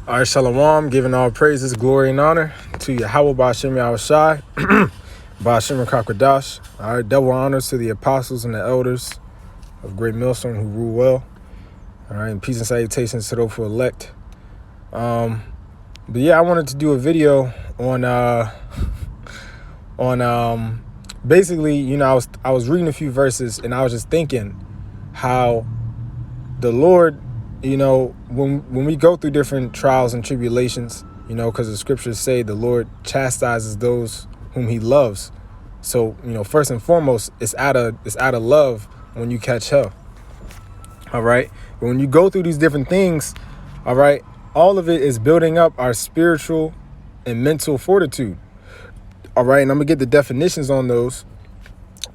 All right, Shalom, giving all praises, glory, and honor to Yahweh Ba'ashem Yahushai, Ba'ashem Kakwadash. All right, double honors to the apostles and the elders of Great Millstone who rule well. All right, and peace and salutations to those who elect. But yeah, I wanted to do a video on basically, I was reading a few verses and I was just thinking how the Lord, when we go through different trials and tribulations, because the scriptures say the Lord chastises those whom he loves. So, first and foremost, it's out of love when you catch hell. All right. But when you go through these different things, all right, all of it is building up our spiritual and mental fortitude. All right. And I'm going to get the definitions on those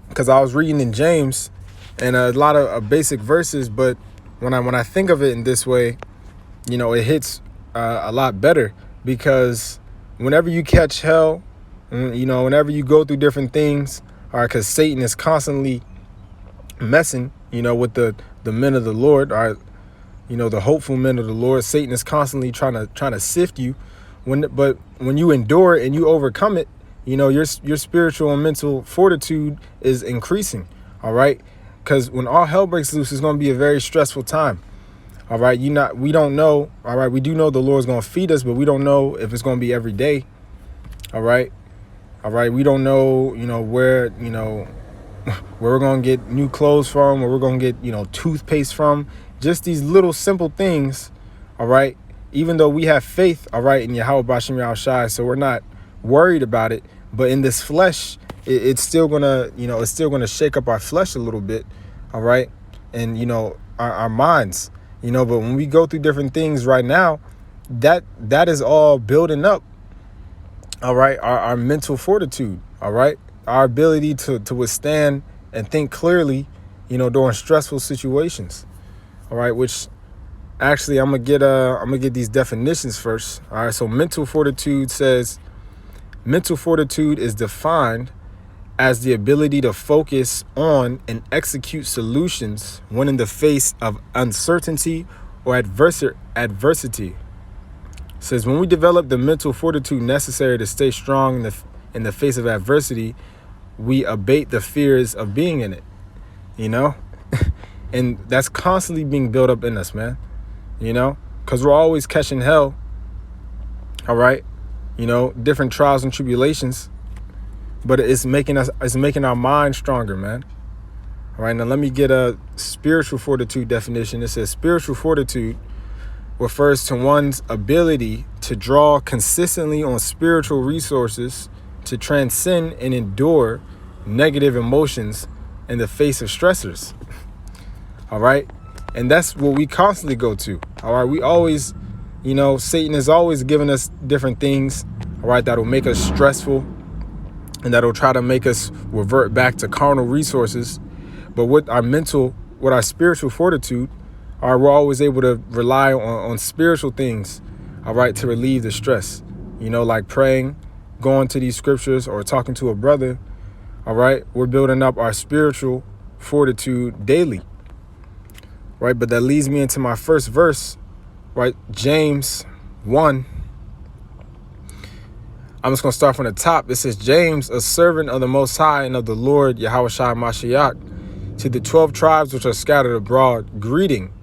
because I was reading in James and a lot of basic verses, but when I think of it in this way, it hits a lot better because whenever you catch hell, whenever you go through different things, all right, because Satan is constantly messing, with the men of the Lord, all right, the hopeful men of the Lord. Satan is constantly trying to sift you, but when you endure it and you overcome it, your spiritual and mental fortitude is increasing, all right. Because when all hell breaks loose, it's going to be a very stressful time. All right. We don't know. All right. We do know the Lord's going to feed us, but we don't know if it's going to be every day. All right. All right. We don't know, where we're going to get new clothes from, where we're going to get, toothpaste from. Just these little simple things. All right. Even though we have faith, all right, in Yahweh Ba'ashem Yahushai, so we're not worried about it. But in this flesh, it's still gonna shake up our flesh a little bit, all right, and our minds, but when we go through different things right now, that is all building up, all right, our mental fortitude, all right, our ability to withstand and think clearly, during stressful situations, all right, which actually I'm gonna get these definitions first, all right. So mental fortitude says mental fortitude is defined as the ability to focus on and execute solutions when in the face of uncertainty or adversity. It says when we develop the mental fortitude necessary to stay strong in the face of adversity, we abate the fears of being in it, and that's constantly being built up in us, man, because we're always catching hell, all right, different trials and tribulations. But it's making our mind stronger, man. All right, now let me get a spiritual fortitude definition. It says spiritual fortitude refers to one's ability to draw consistently on spiritual resources to transcend and endure negative emotions in the face of stressors. All right, and that's what we constantly go to. All right, we always, Satan is always giving us different things, all right, that'll make us stressful. And that'll try to make us revert back to carnal resources. But with our spiritual fortitude, all right, we're always able to rely on spiritual things, all right, to relieve the stress, like praying, going to these scriptures or talking to a brother. All right, we're building up our spiritual fortitude daily. Right. But that leads me into my first verse, right? James 1. I'm just going to start from the top. It says, James, a servant of the Most High and of the Lord, Yahushua Mashiach, to the 12 tribes which are scattered abroad, greeting.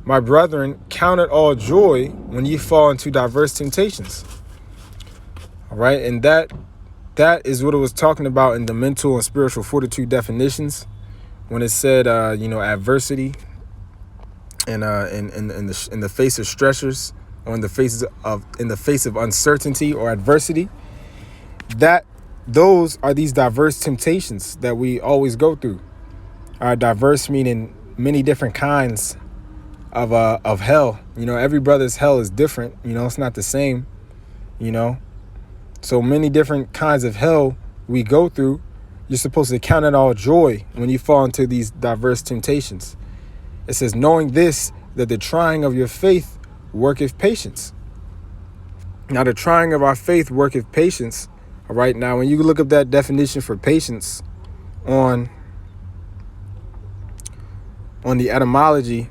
My brethren, count it all joy when ye fall into diverse temptations. All right. And that is what it was talking about in the mental and spiritual fortitude definitions when it said, adversity and in the face of stressors or in the face of uncertainty or adversity. That those are these diverse temptations that we always go through. Diverse meaning many different kinds of hell. Every brother's hell is different. It's not the same. So many different kinds of hell we go through. You're supposed to count it all joy when you fall into these diverse temptations. It says, knowing this, that the trying of your faith worketh patience. Now, the trying of our faith worketh patience. All right. Now, when you look up that definition for patience on the etymology,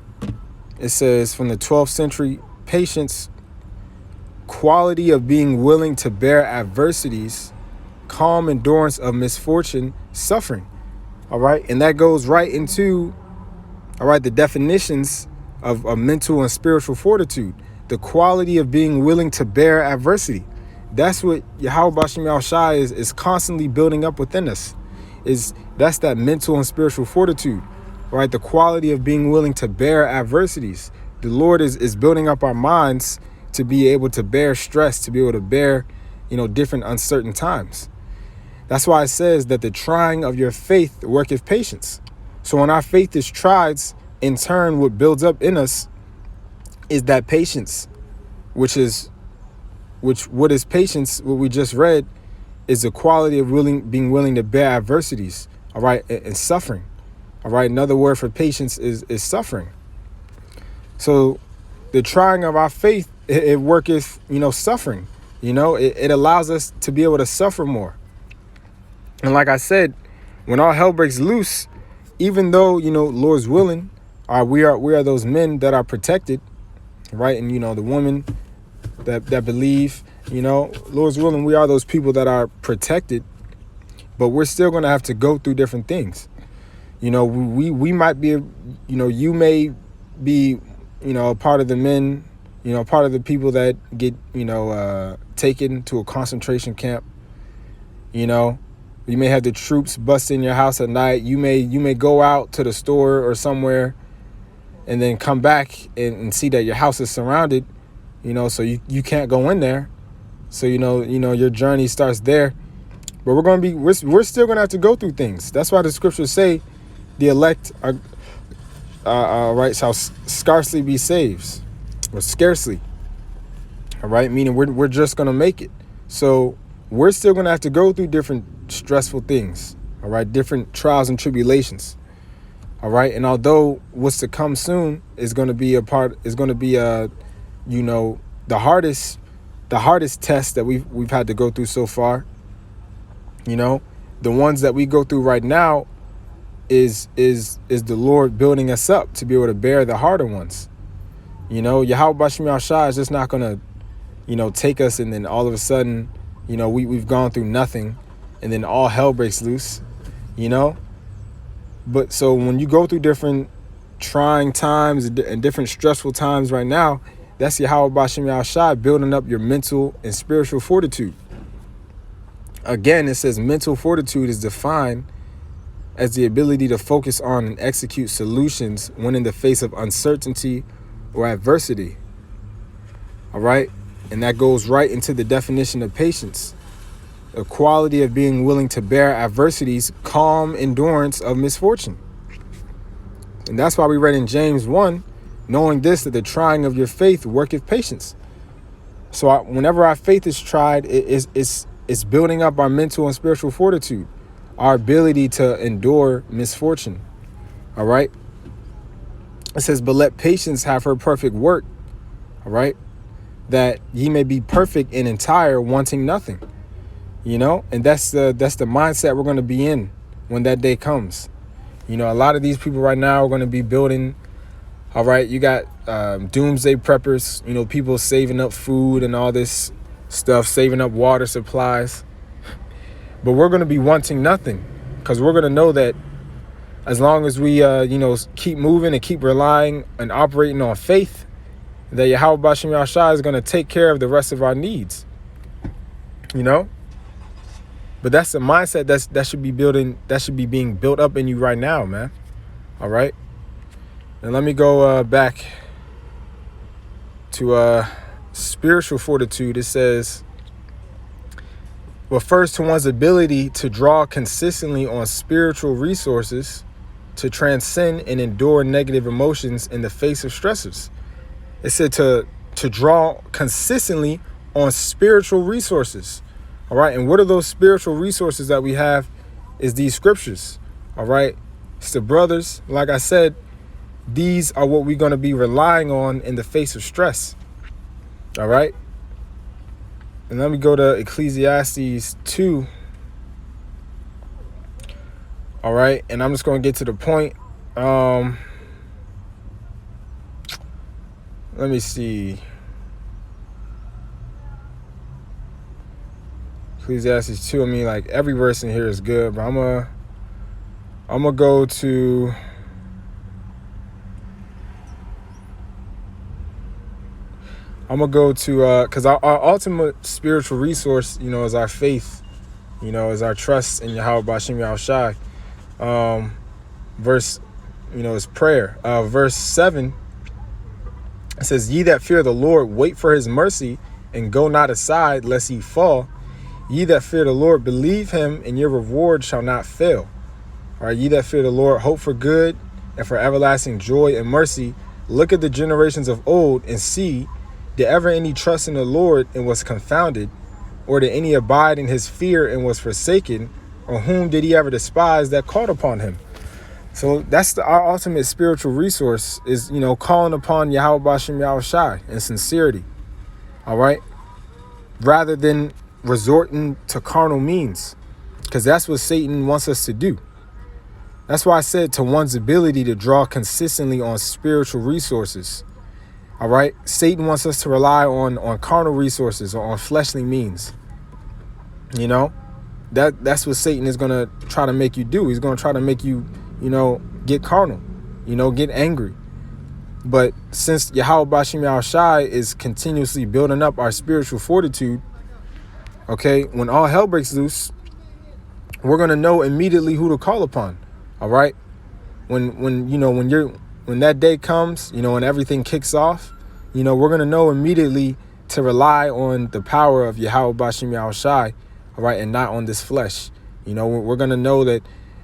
it says from the 12th century, patience quality of being willing to bear adversities, calm endurance of misfortune, suffering. All right. And that goes right into, all right, the definitions of mental and spiritual fortitude. The quality of being willing to bear adversity. That's what Yahweh Bashim Al-Shai is constantly building up within us. That's that mental and spiritual fortitude. All right. The quality of being willing to bear adversities. The Lord is building up our minds to be able to bear stress, to be able to bear, different uncertain times. That's why it says that the trying of your faith worketh patience. So when our faith is tried, in turn, what builds up in us is that patience, what is patience? What we just read is the quality of being willing to bear adversities, all right, and suffering. All right. Another word for patience is suffering. So the trying of our faith, it worketh, suffering. It allows us to be able to suffer more. And like I said, when all hell breaks loose, even though, Lord's willing, we are those men that are protected, right? And, the women that believe, Lord's willing, we are those people that are protected, but we're still going to have to go through different things. We might be, you may be, a part of the men, part of the people that get, taken to a concentration camp. You may have the troops bust in your house at night. You may go out to the store or somewhere and then come back and see that your house is surrounded, so you can't go in there. So, your journey starts there. But we're still going to have to go through things. That's why the scriptures say the elect are right, shall scarcely be saved, or scarcely. All right, meaning we're just going to make it. So we're still going to have to go through different stressful things, all right, different trials and tribulations, all right. And although what's to come soon is going to be the hardest test that we've had to go through so far, the ones that we go through right now is the Lord building us up to be able to bear the harder ones. Yahweh Bashim Al-Shai is just not going to, take us and then all of a sudden, we've gone through nothing and then all hell breaks loose, But so when you go through different trying times and different stressful times right now, that's Yahweh Bashim Al-Shai building up your mental and spiritual fortitude. Again, it says mental fortitude is defined as the ability to focus on and execute solutions when in the face of uncertainty or adversity. All right. And that goes right into the definition of patience. The quality of being willing to bear adversities, calm endurance of misfortune. And that's why we read in James 1, knowing this, that the trying of your faith worketh patience. So whenever our faith is tried, it's building up our mental and spiritual fortitude, our ability to endure misfortune. All right. It says, but let patience have her perfect work. All right. That ye may be perfect and entire, wanting nothing. And that's the mindset we're going to be in when that day comes. A lot of these people right now are going to be building. All right. You got doomsday preppers, people saving up food and all this stuff, saving up water supplies. But we're going to be wanting nothing, because we're going to know that as long as we, keep moving and keep relying and operating on faith, that Yahweh Bashim Yahshua is going to take care of the rest of our needs. But that's the mindset that should be being built up in you right now, man. All right. And let me go back to spiritual fortitude. It says, refers to one's ability to draw consistently on spiritual resources to transcend and endure negative emotions in the face of stressors. It said to draw consistently on spiritual resources. All right. And what are those spiritual resources that we have is these scriptures. All right. So brothers, like I said, these are what we're going to be relying on in the face of stress. All right. And let me go to Ecclesiastes 2. All right. And I'm just going to get to the point. Let me see. Ecclesiastes 2. I mean, like, every verse in here is good, but I'm gonna go to because our ultimate spiritual resource, is our faith, is our trust in Yahweh Bashim Yahushai. Verse, is prayer. Verse 7, it says, ye that fear the Lord, wait for his mercy, and go not aside, lest ye fall. Ye that fear the Lord, believe him, and your reward shall not fail. All right, ye that fear the Lord, hope for good, and for everlasting joy and mercy. Look at the generations of old, and see, did ever any trust in the Lord, and was confounded? Or did any abide in his fear, and was forsaken? Or whom did he ever despise that called upon him? So that's our ultimate spiritual resource is, calling upon Yahweh Bashim Yahushai in sincerity. All right. Rather than resorting to carnal means, because that's what Satan wants us to do. That's why I said to one's ability to draw consistently on spiritual resources. All right. Satan wants us to rely on carnal resources or on fleshly means. That's what Satan is going to try to make you do. He's going to try to make you, get carnal, get angry. But since Yahweh Bashim Yahushai is continuously building up our spiritual fortitude, okay, when all hell breaks loose, we're going to know immediately who to call upon. All right. When that day comes, when everything kicks off, we're going to know immediately to rely on the power of Yahweh Bashim Yahushai, all right, and not on this flesh. We're going to know that,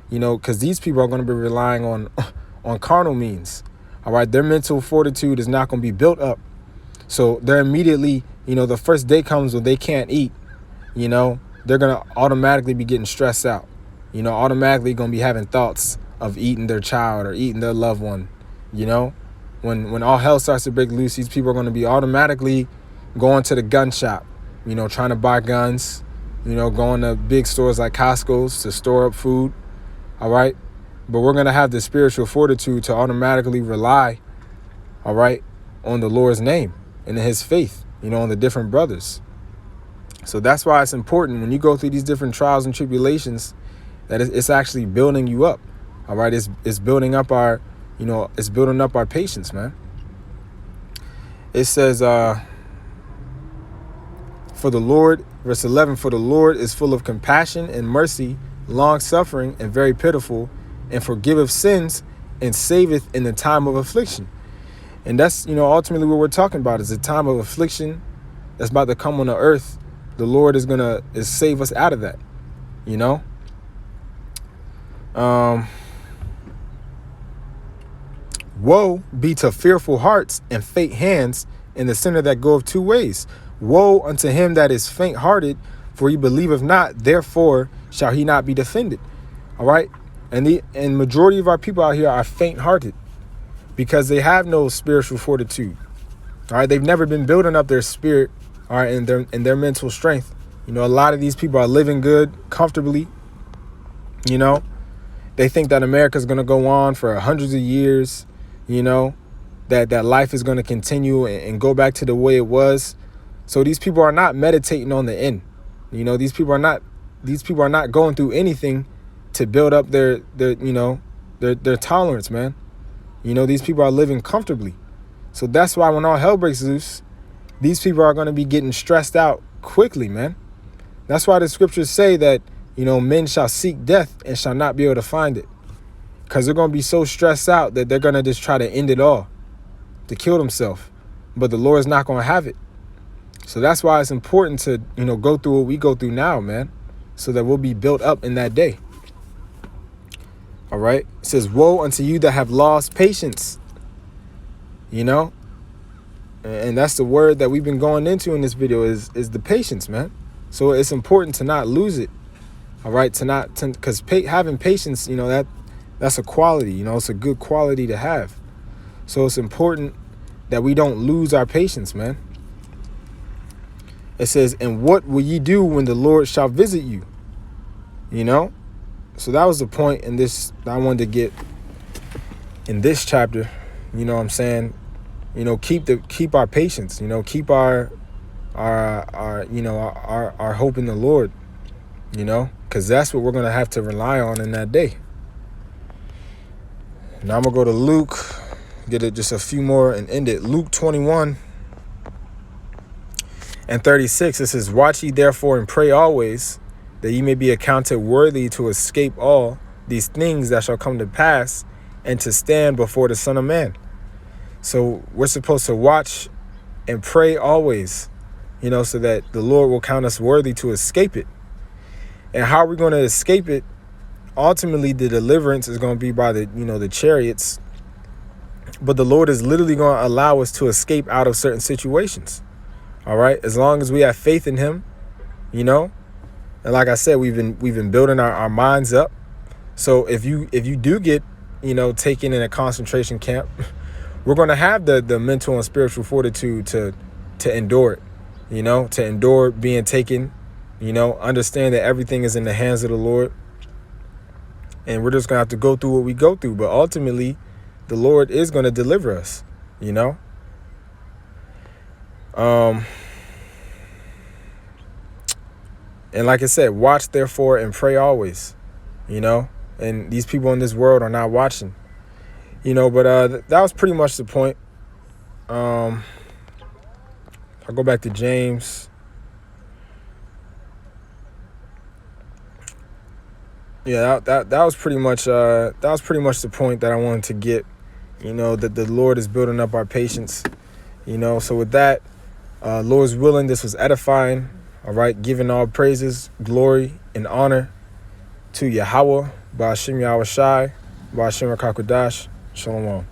because these people are going to be relying on carnal means. All right. Their mental fortitude is not going to be built up. So they're immediately, the first day comes when they can't eat, they're going to automatically be getting stressed out, automatically going to be having thoughts of eating their child or eating their loved one. When all hell starts to break loose, these people are going to be automatically going to the gun shop, trying to buy guns, going to big stores like Costco's to store up food. All right. But we're going to have the spiritual fortitude to automatically rely, all right, on the Lord's name and in his faith, on the different brothers. So that's why it's important when you go through these different trials and tribulations that it's actually building you up. All right. It's building up our, it's building up our patience, man. It says, for the Lord, verse 11, for the Lord is full of compassion and mercy, long suffering and very pitiful, and forgiveth sins and saveth in the time of affliction. And that's, ultimately what we're talking about is a time of affliction that's about to come on the earth. The Lord is going to save us out of that, Woe be to fearful hearts and faint hands in the sinner that goeth two ways. Woe unto him that is faint-hearted, for he believeth not, therefore shall he not be defended. All right. And majority of our people out here are faint-hearted because they have no spiritual fortitude. All right. They've never been building up their spirit, all right, and their mental strength. A lot of these people are living good, comfortably. They think that America's going to go on for hundreds of years, that life is going to continue and go back to the way it was. So these people are not meditating on the end. These people are not going through anything to build up their tolerance, man. These people are living comfortably. So that's why when all hell breaks loose, these people are going to be getting stressed out quickly, man. That's why the scriptures say that, men shall seek death and shall not be able to find it. Because they're going to be so stressed out that they're going to just try to end it all, to kill themselves. But the Lord's not going to have it. So that's why it's important to, go through what we go through now, man, so that we'll be built up in that day. All right. It says, woe unto you that have lost patience, and that's the word that we've been going into in this video is the patience, man. So it's important to not lose it. All right. Because having patience, that's a quality, it's a good quality to have. So it's important that we don't lose our patience, man. It says, and what will ye do when the Lord shall visit you? So that was the point in this that I wanted to get in this chapter. You know what I'm saying? Keep our patience, keep our hope in the Lord. because that's what we're going to have to rely on in that day. Now I'm going to go to Luke, get it just a few more and end it. Luke 21:36, it says, "Watch ye therefore and pray always, that ye may be accounted worthy to escape all these things that shall come to pass, and to stand before the Son of Man." So we're supposed to watch and pray always, so that the Lord will count us worthy to escape it. And how are we going to escape it? Ultimately, the deliverance is going to be by the chariots. But the Lord is literally going to allow us to escape out of certain situations. All right. As long as we have faith in him, and like I said, we've been building our minds up. So if you do get, taken in a concentration camp, we're going to have the mental and spiritual fortitude to endure it, to endure being taken, understand that everything is in the hands of the Lord. And we're just going to have to go through what we go through. But ultimately, the Lord is going to deliver us, And like I said, watch therefore and pray always, And these people in this world are not watching, But that was pretty much the point. I'll go back to James. Yeah, that was pretty much the point that I wanted to get, that the Lord is building up our patience, So with that, Lord's willing, this was edifying. All right, giving all praises, glory, and honor to Yahweh, Ba'ashem Yahweh Shai, Ba'ashem Rakakwadash, Shalom.